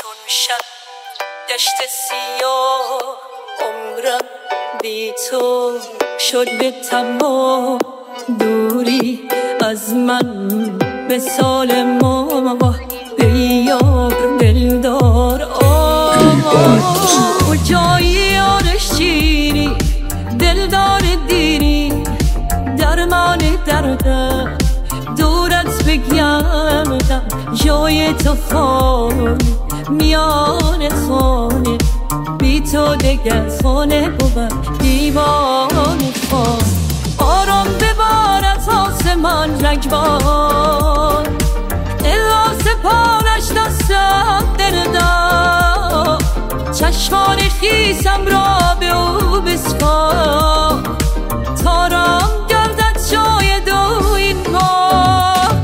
چون شب دشت سیاه عمرم بی تو شد به تمام دوری از من به سال ما بیار دلدار کجایی یار شیری دلدار دیری درمان دردم دورت بگردم جای تو خانه میان خانه بی تو دگر خانه بود دیوانه خانه آرام ببار از آسمان رگبار الا سپارش دستم دردار چشمان خیسم را به او بسپار تا رام گردد جای دو این بار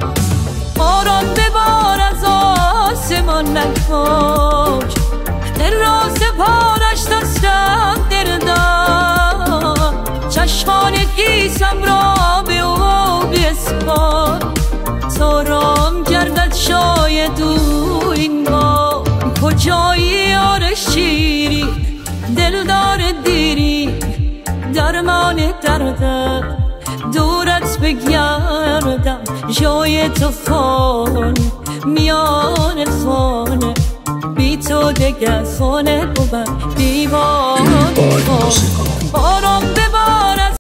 آرام ببار از آسمان رگبار الا سپارش دستم دردار چشمان خیسم را به او بسپار تا رام گردد شاید او این بار کجایی یار شیری دلدار دیری درمان دردم دورت بگردم جای تو خانه میان خانه بی تو دگر خانه بود دیوانه آرام ببار